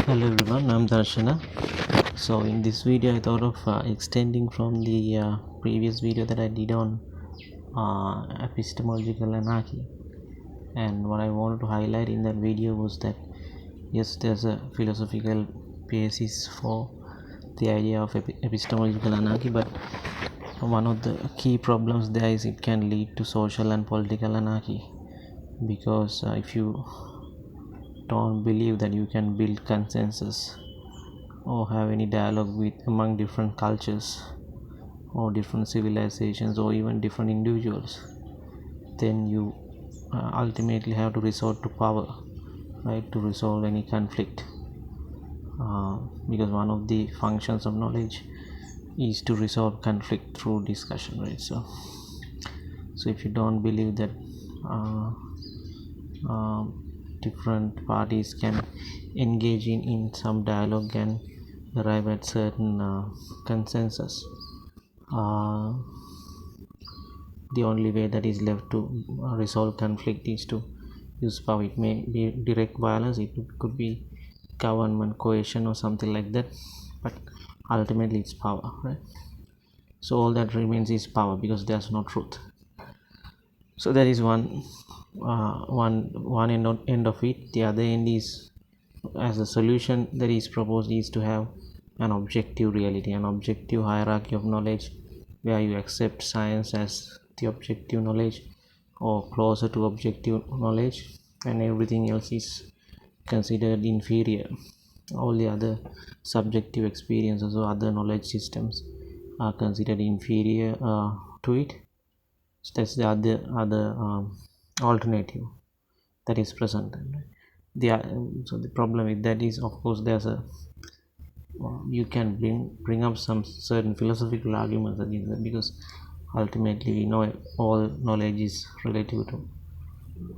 Hello everyone, I'm Darshana. So in this video I thought of extending from the previous video that I did on epistemological anarchy, and what I wanted to highlight in that video was that yes, there's a philosophical basis for the idea of epistemological anarchy, but one of the key problems there is it can lead to social and political anarchy, because if you don't believe that you can build consensus or have any dialogue with among different cultures or different civilizations or even different individuals, then you ultimately have to resort to power, right, to resolve any conflict, because one of the functions of knowledge is to resolve conflict through discussion, right? So if you don't believe that uh, uh, different parties can engage in some dialogue and arrive at certain consensus, uh, the only way that is left to resolve conflict is to use power. It may be direct violence, it could be government coercion or something like that, but ultimately it's power, right? So all that remains is power, because there's no truth. So that is one end of it. The other end is, as a solution that is proposed, is to have an objective reality, an objective hierarchy of knowledge, where you accept science as the objective knowledge or closer to objective knowledge, and everything else is considered inferior. All the other subjective experiences or other knowledge systems are considered inferior to it. So that's the other alternative that is present. So the problem with that is, of course, there's a you can bring up some certain philosophical arguments against that, because ultimately we know all knowledge is relative to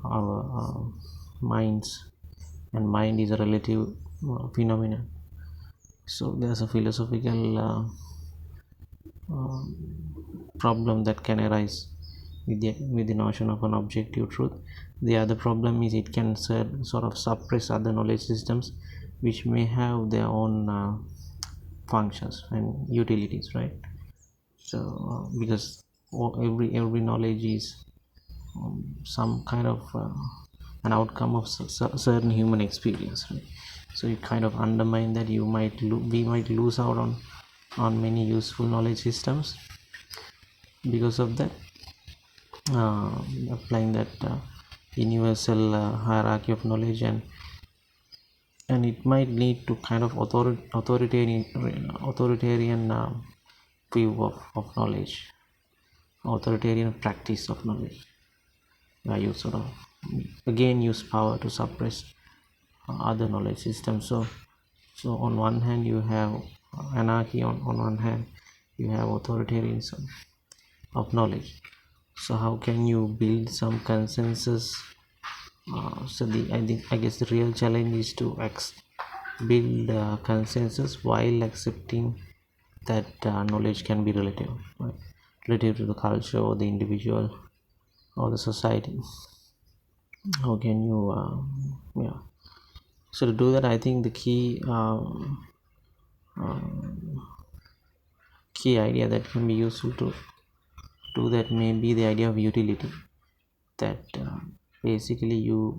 our minds, and mind is a relative phenomenon. So there's a philosophical uh, problem that can arise with the notion of an objective truth. The other problem is it can sort of suppress other knowledge systems which may have their own functions and utilities, right? So because every knowledge is some kind of an outcome of certain human experience, right? So you kind of undermine that, we might lose out on many useful knowledge systems because of that. Applying that universal hierarchy of knowledge, and it might lead to kind of authoritarian view of knowledge, authoritarian practice of knowledge, where you sort of again use power to suppress other knowledge systems. So on one hand you have anarchy, on one hand you have authoritarianism of knowledge. So how can you build some consensus? I guess the real challenge is to build consensus while accepting that knowledge can be relative, right? Relative to the culture or the individual or the society. How can you yeah so to do that, I think the key idea that can be useful to do that may be the idea of utility, that basically uh,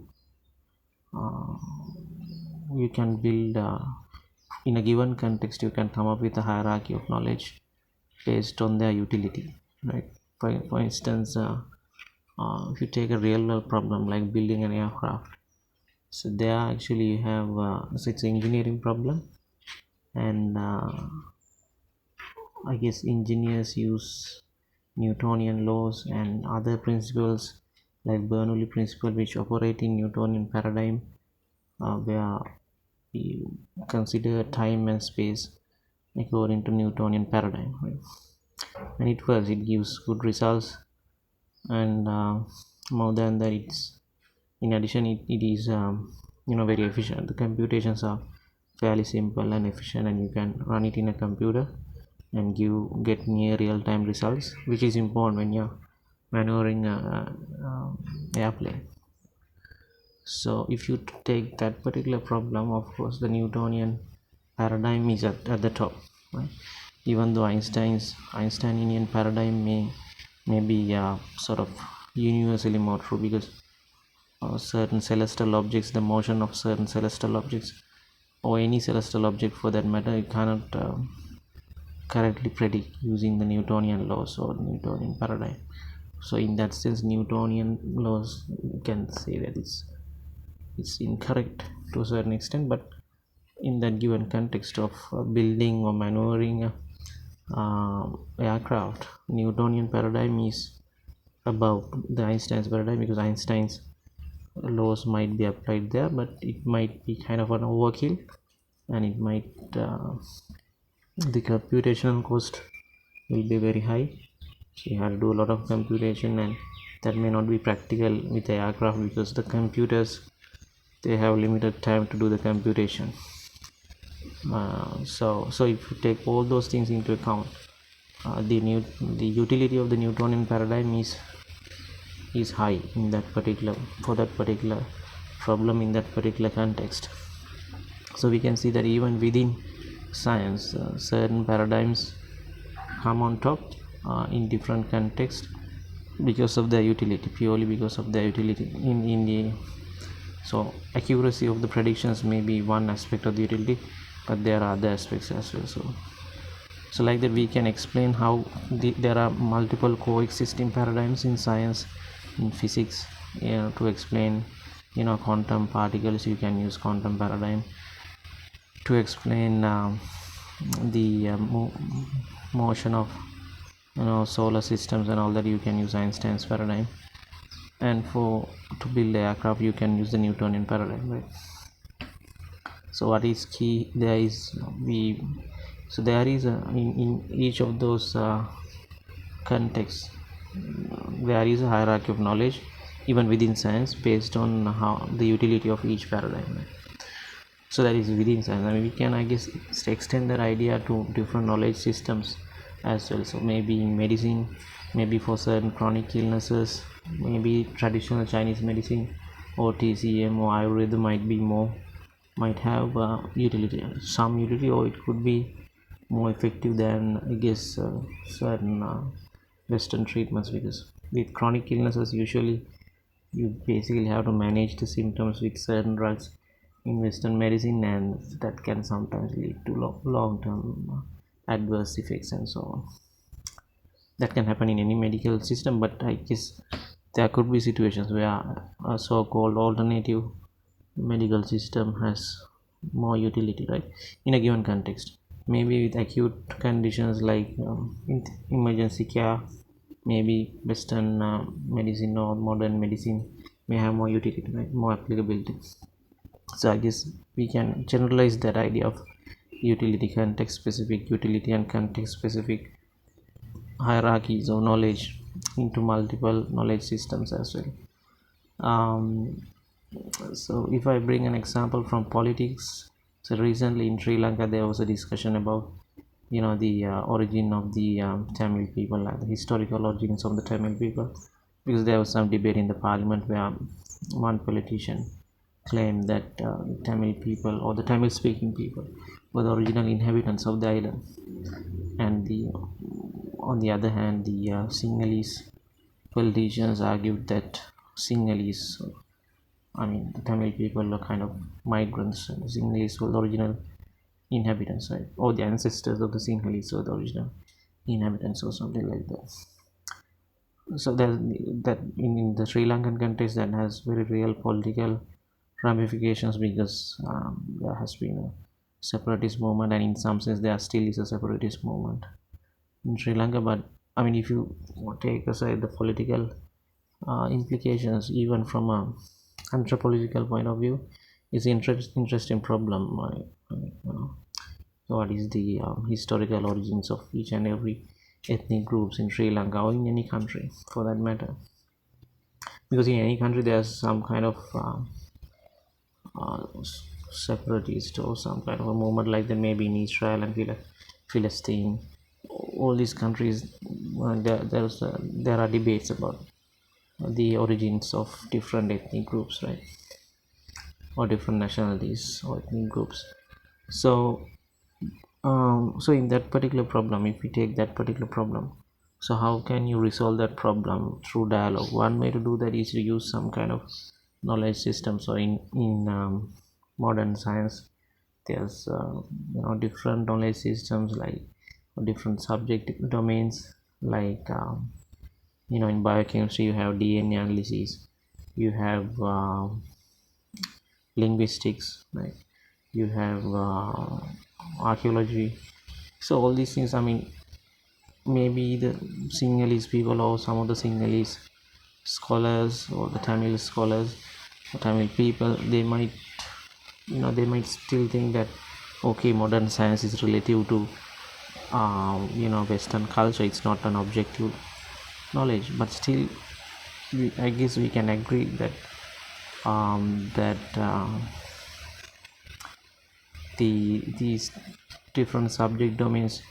you can build in a given context, you can come up with a hierarchy of knowledge based on their utility, right? For instance, if you take a real world problem like building an aircraft, so there actually you have so it's an engineering problem, and I guess engineers use Newtonian laws and other principles like Bernoulli principle, which operate in Newtonian paradigm, where we consider time and space according to Newtonian paradigm, right? And it works, it gives good results, and more than that, it's in addition it is very efficient. The computations are fairly simple and efficient, and you can run it in a computer and get near real-time results, which is important when you're maneuvering a airplane. So if you take that particular problem, of course the Newtonian paradigm is at the top, right? Even though Einsteinian paradigm may be sort of universally more true, because certain celestial objects, the motion of certain celestial objects, or any celestial object for that matter, you cannot correctly predict using the Newtonian laws or Newtonian paradigm. So in that sense, Newtonian laws, you can say that it's incorrect to a certain extent, but in that given context of building or maneuvering a aircraft, Newtonian paradigm is above the Einstein's paradigm, because Einstein's laws might be applied there, but it might be kind of an overkill, and it might the computational cost will be very high. So you have to do a lot of computation, and that may not be practical with the aircraft, because the computers, they have limited time to do the computation. So if you take all those things into account, the utility of the Newtonian paradigm is high in that particular, for that particular problem, in that particular context. So we can see that even within science, certain paradigms come on top in different contexts because of their utility, purely because of their utility in the. So accuracy of the predictions may be one aspect of the utility, but there are other aspects as well. So like that, we can explain how there are multiple coexisting paradigms in science, in physics, to explain quantum particles. You can use quantum paradigm to explain the motion of solar systems and all that. You can use Einstein's paradigm, and to build the aircraft, you can use the Newtonian paradigm, right? So what is key there is there is in each of those contexts, there is a hierarchy of knowledge even within science, based on how the utility of each paradigm, right? So that is within science. I mean, we can, I guess, extend that idea to different knowledge systems as well. So maybe in medicine, maybe for certain chronic illnesses, maybe traditional Chinese medicine or TCM or Ayurveda might have some utility, or it could be more effective than, I guess, certain Western treatments, because with chronic illnesses, usually you basically have to manage the symptoms with certain drugs in Western medicine, and that can sometimes lead to long-term adverse effects and so on. That can happen in any medical system, but I guess there could be situations where a so-called alternative medical system has more utility, right, in a given context. Maybe with acute conditions like emergency care, maybe Western medicine or modern medicine may have more utility, right, more applicability. So I guess we can generalize that idea of utility, context specific utility, and context specific hierarchies of knowledge into multiple knowledge systems as well. So if I bring an example from politics, so recently in Sri Lanka there was a discussion about the origin of the Tamil people, the historical origins of the Tamil people, because there was some debate in the parliament where one politician claimed that Tamil people, or the Tamil speaking people, were the original inhabitants of the island, and on the other hand, the Sinhalese politicians argued that Sinhalese, I mean, the Tamil people are kind of migrants, and the Sinhalese were the original inhabitants, right? Or the ancestors of the Sinhalese were the original inhabitants, or something like that. So that in the Sri Lankan context, that has very real political ramifications, because there has been a separatist movement, and in some sense there still is a separatist movement in Sri Lanka. But I mean, if you take aside the political implications, even from a anthropological point of view, it's an interesting problem. What is the historical origins of each and every ethnic groups in Sri Lanka, or in any country for that matter? Because in any country there's some kind of separatist or some kind of a movement like that, maybe in Israel and Philistine. All these countries, there are debates about the origins of different ethnic groups, right? or different nationalities or ethnic groups. So so in that particular problem, if we take that particular problem, so how can you resolve that problem? Through dialogue. One way to do that is to use some kind of knowledge system. So in modern science, there's different knowledge systems, like different subject domains, like in biochemistry you have DNA analysis, you have linguistics, right? You have archaeology. So all these things, I mean, maybe the Sinhalese people or some of the Sinhalese scholars or the Tamil scholars or Tamil people, they might still think that okay, modern science is relative to Western culture. It's not an objective knowledge, but still I guess we can agree that these different subject domains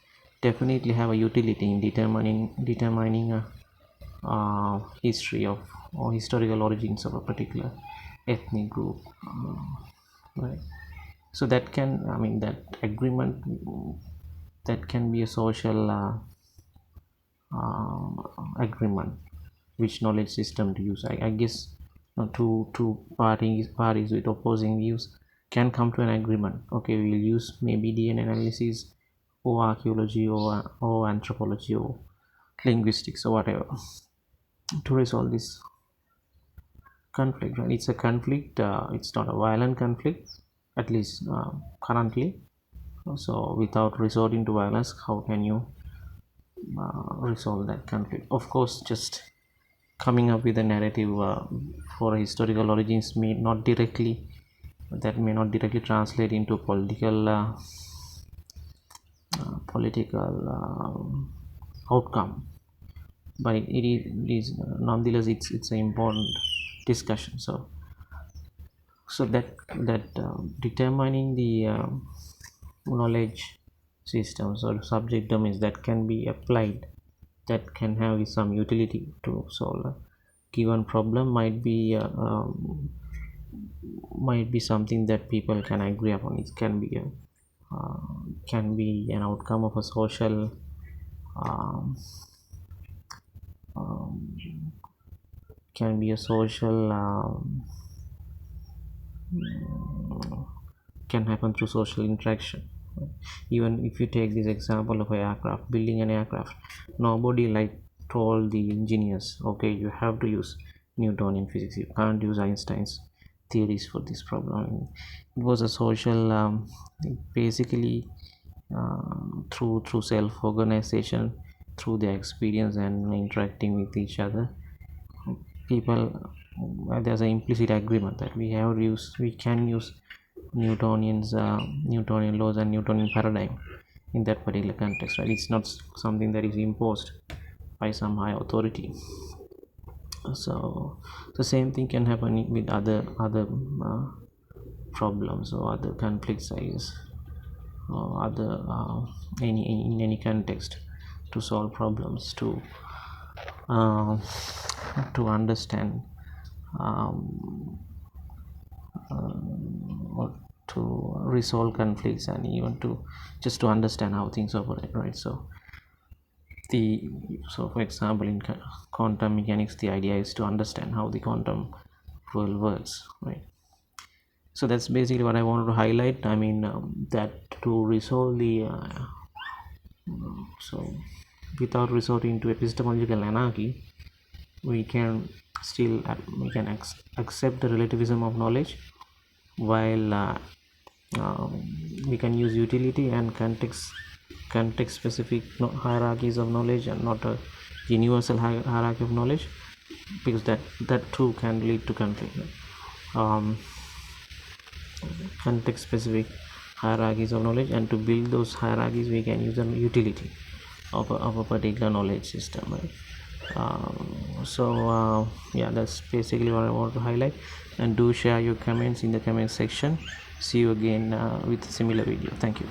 definitely have a utility in determining a history of or historical origins of a particular ethnic group, right? So that can, I mean, that agreement, that can be a social agreement, which knowledge system to use. I guess two parties with opposing views can come to an agreement. Okay, we'll use maybe DNA analysis or archaeology or anthropology or linguistics or whatever to resolve this conflict, right? It's a conflict, it's not a violent conflict, at least currently. So without resorting to violence, how can you resolve that conflict? Of course, just coming up with a narrative for historical origins may not directly translate into political outcome, but it is nonetheless, it's an important discussion. So that determining the knowledge systems or subject domains that can be applied, that can have some utility to solve a given problem, might be something that people can agree upon. It can be an outcome of a social um, um, can be a social can happen through social interaction. Even if you take this example of building an aircraft, nobody like told the engineers, okay, you have to use Newtonian physics, you can't use Einstein's theories for this problem. It was a social basically through self-organization, through their experience and interacting with each other, people there's an implicit agreement that we can use Newtonian laws and Newtonian paradigm in that particular context, right? It's not something that is imposed by some high authority. So the same thing can happen with other problems or other conflicts, I guess, or other in any context, to solve problems, uh, to understand or to resolve conflicts, and even to just to understand how things operate, right? So for example, in quantum mechanics, the idea is to understand how the quantum world works, right? So that's basically what I wanted to highlight. I mean, that to resolve the so without resorting to epistemological anarchy, we can still accept the relativism of knowledge, while we can use utility and context specific hierarchies of knowledge, and not a universal hierarchy of knowledge, because that too can lead to conflict. Context specific hierarchies of knowledge, and to build those hierarchies we can use a utility of a particular knowledge system, right? Yeah, that's basically what I want to highlight. And do share your comments in the comment section. See you again with a similar video. Thank you.